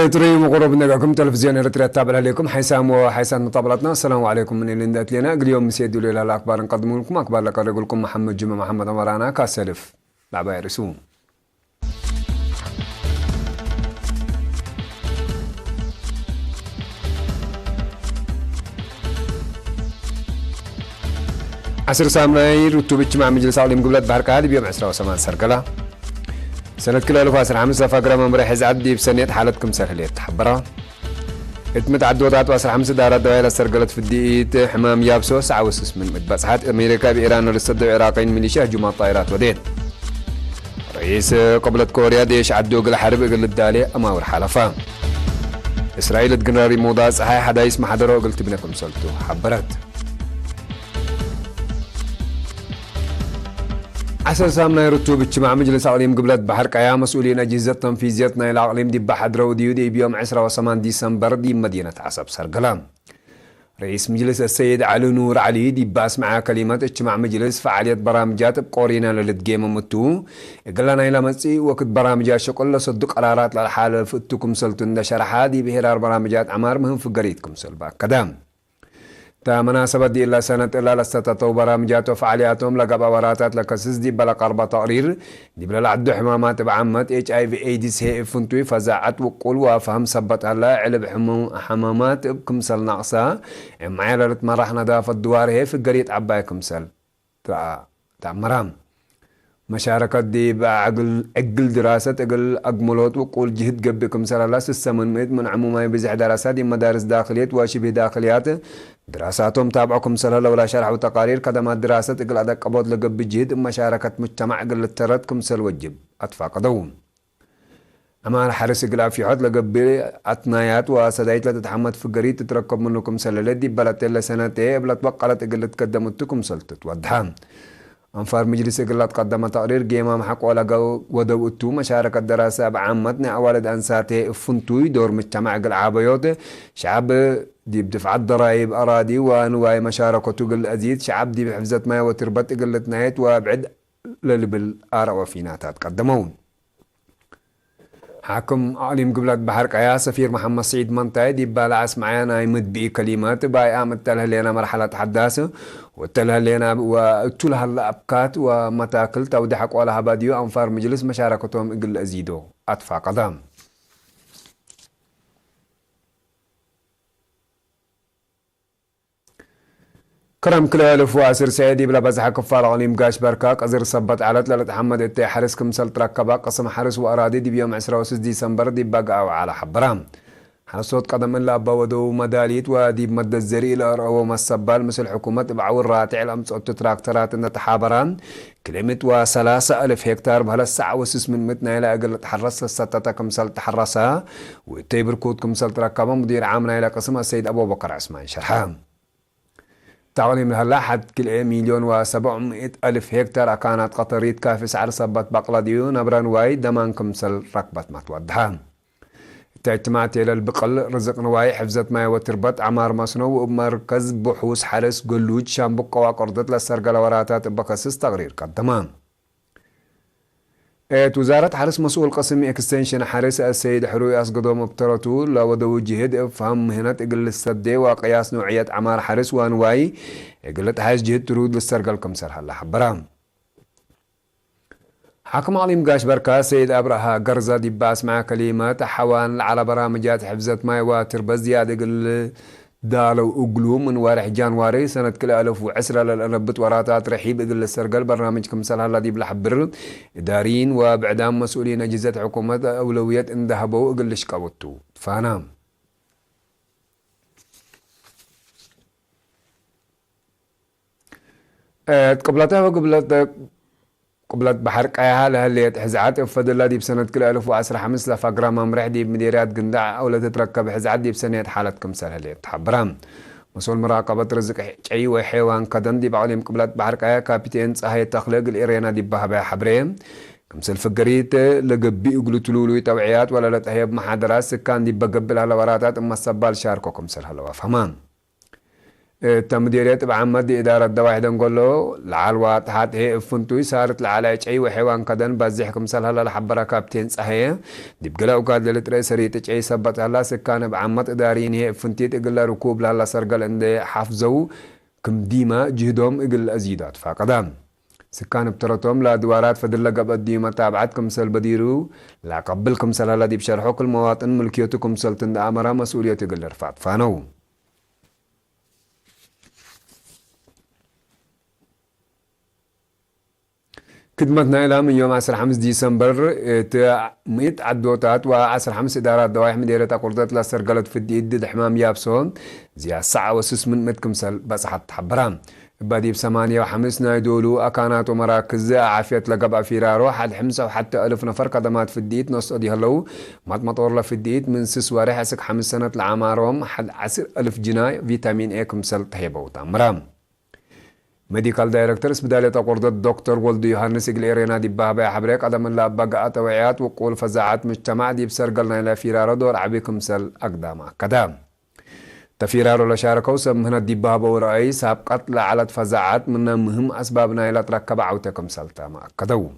تريم وقرب نلقاكم تلفزيون إريتريا تابع عليكم حيسام وحيسان مطابلتنا. السلام عليكم من اللي ندات لنا اليوم مسيدوا لي الأخبار نقدم لكم أخبار لك لكم محمد جمع محمد أمرانا كاسلف لعبة رسوم. عصر سامناي رتوبة مع مجلس عالم قبلت بحر كهذه بيوم 10 سرقلة سنة كل 2005 فقرة ممرح عدي بسنة حالتكم سهلة تحبرها اتمت عدوات واسر 5 دارات دوائل سرقلت في الدقيقة حمام يابسوس عوسس من متبصحات أمريكا بإيران ولصدوا العراقيين ميليشيا هجوم الطائرات ودين رئيس قبلة كوريا ديش عدو قل حرب قل الدالي أماور حلفا إسرائيل تقنراري موضاز هاي حدا يسمح حدرو قلت بنكم سلطو حبرت عسر سامنا يرتو بجمع مجلس عقليم قبلت بحر قيام مسؤولين أجهزة تنفيذيتنا إلى عقليم دي بحدرو دي بيوم 10 ديسمبر دي مدينة عصب سرقلام رئيس مجلس السيد علي نور علي دي باس مع كلمات اجتماع مجلس فعالية برامجات بقورينا للتقيم متو قلنا إلى مسي وقت برامجات شقل صدق قرارات للحالة فتكم سلطن شرحا دي بهرار برامجات عمار مهم في قريتكم سلبا كدام تا مناسبة دي إلا سنة إلا لستطو برامجات وفعالياتهم لقبا وراتات لكسس دي بلا قربة تقرير دي بلا لعدو حمامات بعمت HIV AIDS هي فنتوي فزاعت وقول وفهم سبت هلا علب حمامات بكمسل نقصا معايا لتمرحنا دا في الدوار هي في قرية عباي كمسل تا مرام مشاركة دي بعقل دراسة اقل اقملوت وقول جهد قبكم سلا سسمن ميت من عموما بزح دراسات مدارس داخليات وشبه داخليات دراساتهم تابعكم سلا لولا شرح وتقارير قدمات دراسة اقل ادق قبض لقب جهد مشاركة مجتمع اقل التردكم سل وجب اتفاق دوم اما الحرس اقل في حد لقب اتنايات وسدايت لتتحمد في قريت تتركب منكم سلا لدي بلت سنتين بلت بقلت اقل تقدمتكم سلطت ودهام أنفار مجلس قلت قدم تقرير قيمة محق ولا ودوتو مشاركة دراسة بعمتنا أولد أنساتي فنتوي دور مجتمع قل عابيوت شعب دي بدفع الضرائب أراضي وانواي مشاركته قل أزيد شعب دي بحفظة ما وتربط قلت نهاية وابعد للبل آراء وفيناتات قدمون حاكم عالم قبلت بحر قيا سفير محمد سعيد منطقي دي بالعس معانا يمد بي كلمات باي قامت تلها لنا مرحلة حداثة وتلها لنا وتلها الأبكات ومتاكل تودحك ولا هباديو أنفار مجلس مشاركتهم قل أزيدو أطفى قدام كرم كل ألف وعسر سعيدي بلا بزحة كفار عليم قاش بركاك أزر صبت علت لالت حمد التي حرس كمسل تركبا قسم حرس وأرادي دي بيوم 10 ديسمبر دي بقى على حبرام حرصوت قدم الله بودو مداليت ودي بمد الزري لأرأو مسبال مثل حكومة بعور راتع الأمس تراكترات إن تحابران كلمة و3,000 هكتار بهلا الساعة وسس من متنا إلى أقل تحرس الستة كمسل تحرسها وتيبر كود كمسل تركبا مدير عامنا إلى قسم السيد أبو بكر عثمان شرحام تعليم هلا حد كل 1,700,000 هكتار كانت قطريت كافي سعر صبت بقلديو نبران واي دمان كمسل ركبت ما تودها تعتمات إلى البقل رزق نواي حفظت ما وتربط عمار مصنو ومركز بحوث حرس قلوج شامبق وقردت للسرقل وراتات بقصص تغرير قدمان وزارة حرس مسؤول قسم اكستنشن حرس السيد حروي أسقدو مبترتو لودو جهد افهم مهنة اقل السدي وقياس نوعية عمار حرس وانواي اقلت حاج جهد ترود للسرقل كمسر هلا حبرام حكم عليم قاش بركا سيد أبرها قرزة دي باس مع كلمات حوان على برامجات حفظت ماي وتربة زيادة قل دالو أقلوم من وارح جانواري سنة كل 1010 للأنبت وراتات رحيب إقل السرقل برنامج كمسال هلا دي بلحبر إدارين وبعدام مسؤولين أجهزة حكومة أولويات اندهبوا إقل شكاوتو فانام قبلتها قبلت بحر قياها لهاللي حزعات فضل دي بسنة كل 1015 لفقرة ممرح دي بمديريات قندع أو تتركب حزعات دي بسنة حالة كمسال هاللي تحبرام مسؤول مراقبة رزق شيء وحيوان قدم دي بعلم قبلت بحر قيا كابتن صحي تخلق الإيرينا دي بها حبرين كمسال فقريت لقبي قلتلولو توعيات ولا لتهيب محاضرات سكان دي بقبل على وراتات أما السبال شاركو كمسال هلا وفهمان تمديرية بعمد إدارة دواحد نقوله العالوات هات هي فنتوي صارت العلاج أي وحيوان كدن بزحكم سال هلا الحبرة كابتن صحيح دي بقلا وقاد للتري سريت أي سبت هلا سكان بعمد إدارين هي فنتيت إقلا ركوب لهلا سرقل عند حافظو كم ديما جهدهم إقل أزيدات فقدام سكان بترتهم لا دوارات فدل قبل ديما تابعتكم سل بديرو لا قبلكم سل هلا دي بشرحوا كل مواطن ملكيتكم سلطن أمرا مسؤولية إقل رفعت فانو خدمتنا إلى من يوم 15 ديسمبر مئة عدوتات و15 إدارات دوائح مديرة قردات لا سرقلت في الديد حمام يابسون زي الساعة وسس من متكمسل بس حتى حبرام بادي بثمانية وحمسنا يدولو أكانات ومراكز عافية لقبع فيرارو حد حمسة وحتى 1000 نفر قدمات في الديت نص أدي هلو مطور له في الديت من سس وارح حسك 5 سنة العمارهم حد 10,000 جناي فيتامين اي كمسل طيبة وتامرام ميديكال دايركتور اسبدالية قردة دكتور ولد يوحنس إقليرينا دي بابا حبريك قدم الله بقى توعيات وقول فزاعات مجتمع دي بسرقلنا إلى فيرارو دور عبيكم سل أقدام كدام تفيرارو لشاركو سمهنا دي بابا ورأي ساب قتل على فزاعات من مهم أسبابنا إلى تركب عوتكم سلتا ما كدو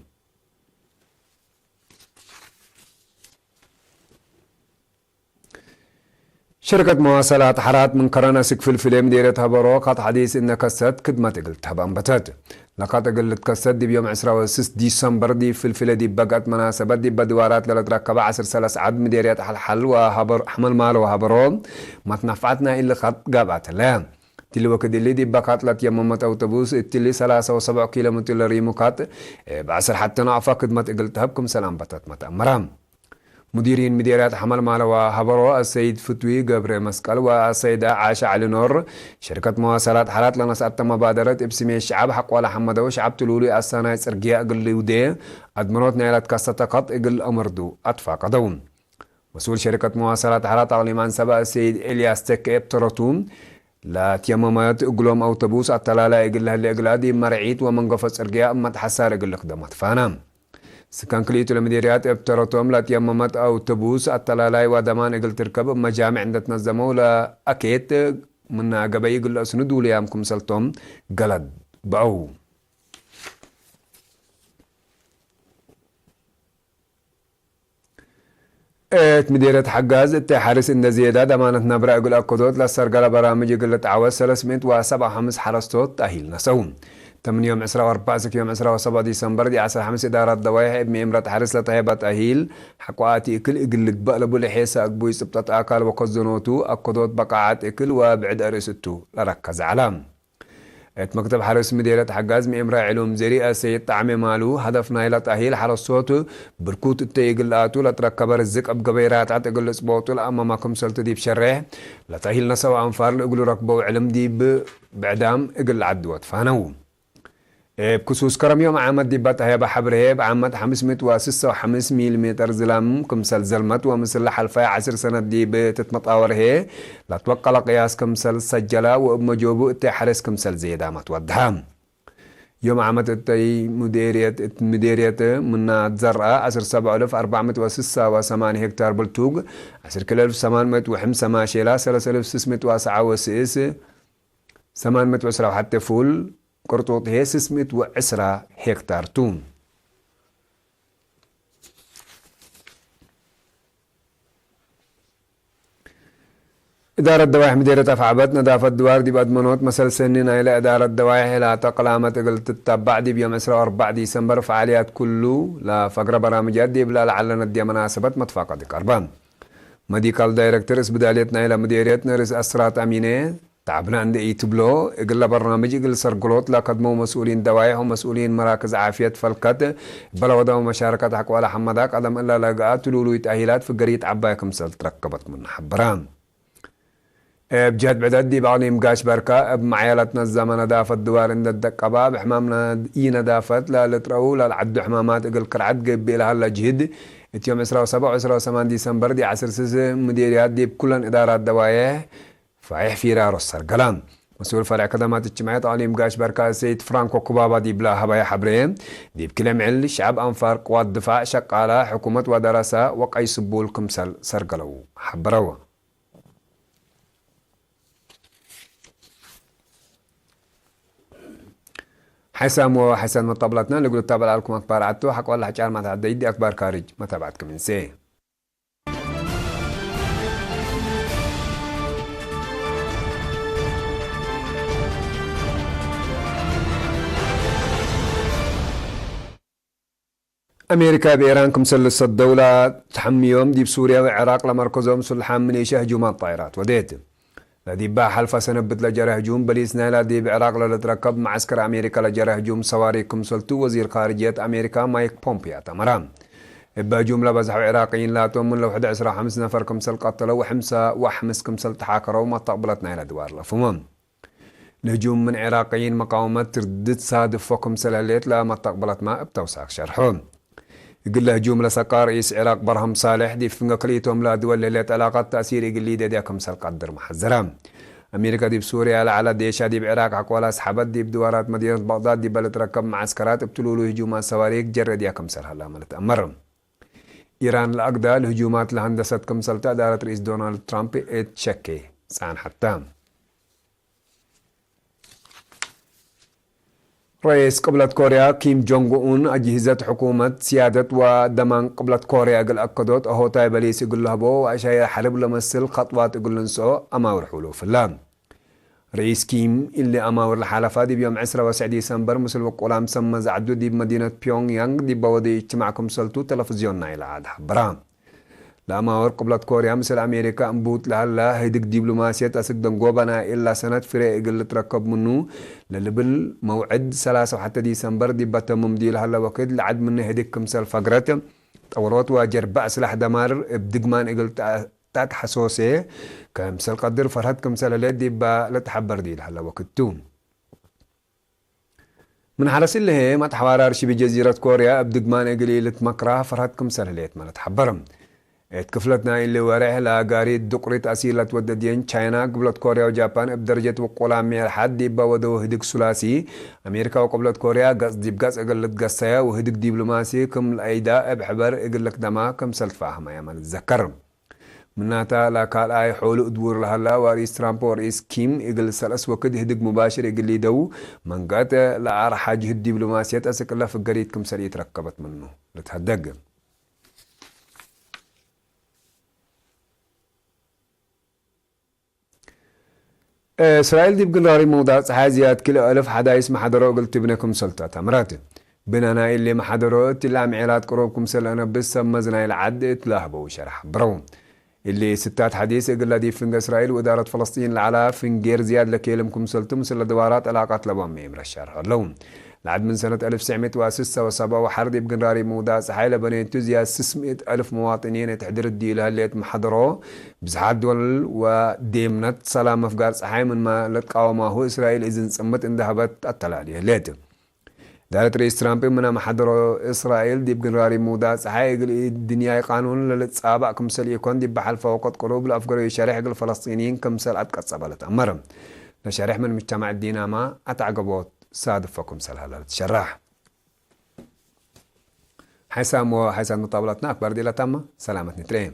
شركة مواصلات حرات من كورونا سكفل في مديرتها بروقات حديث إن كسات خدمة قلتها بأنبتات لقد قلت كسات دي بيوم 26 ديسمبر دي في دي بقت مناسبات دي بدوارات لتركب 10 سلس عد مديريات حل وهبر حمل مال وهبرون ما تنفعتنا إلا خط قابعت لا تلي وقت اللي دي بقات لات يممت أوتوبوس تلي 3.7 كيلومتر لريموكات بعصر حتى نعفا خدمة قلتها بكم سلام بتات متأمرام مديرين مديريات حمل مال وهبرو السيد فتوي قبر مسقل والسيدة عاشة علي نور شركة مواصلات حالات لنسأت مبادرة ابسمي الشعب حق ولا حمدو شعب تلولي السنة سرقيا اقل ودي ادمنوت نيلات كاسة قط اقل امردو اطفا قدوم مسؤول شركة مواصلات حالات علمان سبا السيد إلياس تكيب ترتوم لا تيممات اقلوم اوتوبوس التلالة اقل هالي اقلادي مرعيت ومنقفة سرقيا اما تحسار اقل خدمات فانام سكان كليتو المديريات ابترتهم لا تيممت اوتوبوس التلالاي ودمان اقل تركب مجامع عند تنظموا لا اكيد من قبي يقول اسندوا ليامكم سلطهم قلد باو مديرة حجاز حارس إن زيادة دمانة نبرة يقول أكدوت لسرقة برامج يقول تعوز 375 حرستوت تأهيل نسوم 8 يوم 4 يوم 7 ديسمبر دي 15 إدارات دوايح ابن إمرات حارس لطهيبة تأهيل حقواتي إكل إقلق بقلبو لحيسة أقبوي سبطة آكال وقصدنوتو أكدوت بقاعات إكل وبعد أرستو لركز علام مكتب حارس مديرة حجاز مئمرا علوم زريئة سيد طعمي مالو هدفنا إلى تأهيل حرصوت بركوت التيقلاتو لتركب رزق أبقبيرات عتقل اسبوتو لأمامكم سلطة دي بشرح لتأهيل نسوا أنفار لأقلوا ركبوا علم دي بعدام إقل عدوات فانو بكسوس كرم يوم عامد دي باتها بحبره بعامد 506 ملم زلام كمسل زلمت ومثل حلفة 10 سنة دي بتتمطاور هي لا توقع قياس كمسل سجلة ومجوبو اتحرس كمسل زيدامت ودهام يوم عامد التي مديرية من زرعة 17406 هكتار بالتوق 10,805 ماشيلا 3,609 810 حتى فول قرطوط هي 610 هكتار توم إدارة دوائح مديرة أفعبت نظافة دوار دي بأدمنوت مسل سنين إلى إدارة دوائح لا تقلامة قلت تتبع دي بيوم 4 ديسمبر فعاليات كله لا فقر برامجات دي بلا لعلنا دي مناسبة متفاقة دي كربان ميديكال دايركتور اسبداليتنا إلى مديريتنا رئيس أسرات أمينة تعبنا عند ايتبلو اقل برنامج اقل سرقلوت لا قدموا مسؤولين دوايح ومسؤولين مراكز عافية فالكات بلا وضعوا مشاركة حق ولا حمداك قدم إلا لقاءات تلولو تأهيلات في قرية عبايكم سل تركبت من حبران بجهد بعدد دي بعليم قاش بركة بمعيالتنا الزمن دافة دوار عند الدقبة بحمامنا اينا دافت لا لترو لا العد حمامات اقل كرعد قبي لها لجهد اتيوم 27 و ديسمبر دي 10 مديريات دي بكلن إدارات دوايح فايح فيرارو السرقلام مسؤول فرع خدمات اجتماعية تعليم قاش بركة سيد فرانكو كوبابا دي بلا هبايا حبرين دي بكلام عل شعب أنفار قوات دفاع شقالة حكومة ودراسة وقعي سبول كمسل سرقلو حبروا حسام وحسن مطبلتنا اللي قلت تابع لكم أخبار عدتو حق والله حجار ما تعدي دي أخبار خارج ما تابعتكم من سي أمريكا بإيران كمسلس الدولة تحمي يوم دي بسوريا والعراق لمركزهم سلحان ميليشيا هجومات طائرات وديت لدي با حلفة سنبت لجرى هجوم بليسنا لدي بعراق لتركب معسكر أمريكا لجرى هجوم صواريخ كمسلتو وزير خارجية أمريكا مايك بومبيو تمرام إبا جملة بزحوا عراقيين لا تومن لو 11 5 نفر كمسل قتلوا وحمسة وحمس كمسل تحاكروا وما تقبلتنا إلى دوار لفمم الهجوم من عراقيين مقاومة تردد صادف وكمسل هليت لا ما تقبلت ما بتوساق شرحهم يقول له هجوم لسقار رئيس العراق برهم صالح دي في كليتهم لا دول اللي علاقات تأثير يقول لي دي كمسل قدر محذرة أمريكا دي بسوريا على ديشا دي بعراق عقولا سحبت دي بدوارات مدينة بغداد دي بلد ركب معسكرات ابتلوا له هجومات صواريخ جرد يا كمسل هلا ملت أمرهم إيران الأقدى الهجومات لهندسة كمسل تأدارت رئيس دونالد ترامب اتشكي سان حتى رئيس قبلة كوريا كيم جونغ أون أجهزة حكومة سيادة ودمان قبلة كوريا قل أكدوت أهو تايباليس يقول له بو وعشايا حرب لمسل خطوات يقول لنسو أماور حلو في اللام رئيس كيم اللي أماور الحلفات دي بيوم 10 ديسمبر مسل وقولام سمى زعدو دي بمدينة بيونغ يانغ دي بودي اجتماعكم سلطو تلفزيون نايل عاد حبرام لأماور قبلة كوريا مثل أمريكا أنبوت لهلا هيدك دبلوماسية أسك دنقوبنا إلا سنة فريق اللي تركب منه للبل موعد 3 حتى ديسمبر دي بتمم دي لهلا وقت لعد منه هيدك كمسال فقرات طورات واجر بأس لح دمار بدقمان إقل تاك حسوسي كمسال قدر فرهد كمسال اللي دي لتحبر دي لهلا وقتون من حرس اللي هي ما تحوار أرشي بجزيرة كوريا بدقمان إقل لتمكراه فرهد كمسال اللي ما لتحبرم اتكفلتنا اللي وراه لاغاري دقريت اسيلت وددين تشاينا قبلت كوريا وجابان بدرجه وقولا ميل حد يبودو هدك ثلاثي امريكا وقبلت كوريا قصدي بقص اقلت قصايا وهدك دبلوماسي كم الايدا بحبر اقلك دما كم سلت فاهمه يا مال تذكر مناتا لا قال اي حول ادور لهلا ورئيس ترامب ورئيس كيم اقل سلس وكد هدك مباشر اقل يدو من قات لا حاجه الدبلوماسيه اسكلا في قريت كم سري تركبت منه لتهدق إسرائيل دي بقناري موضوع حازيات كل ألف حدا يسمح حدرو قلت ابنكم سلطة تمرات بنانا اللي ما حدرو تلا معيلات قروبكم سلطة بس مزنا العد تلاهبوا وشرح برون اللي ستات حديث يقول دي فنج إسرائيل وإدارة فلسطين العلا فنجير زياد لكيلمكم سلطة مسل دوارات علاقات لبام ميمر الشرح اللون لعد من سنة 1976 وحرد بقنراري مودا سحيلة بنيتو زياد 600 ألف مواطنين تحضر الديلة اللي محضروا بزحاد دول وديمنت سلام أفقار سحي من ما لتقاومه هو إسرائيل إذن سمت اندهبت التلالية ليت دارت رئيس ترامب منا محضروا إسرائيل دي بقنراري مودا سحي الدنيا قانون للتسابع كمسل يكون دي بحل فوقت قلوب الأفقار يشارح الفلسطينيين كمسل أتقصبلت أمرم نشارح من مجتمع الدينامة أتعقبوت صادفكم سلالة شراح حسام وحسام مطابلتنا أكبر دي لتامة سلامة نترين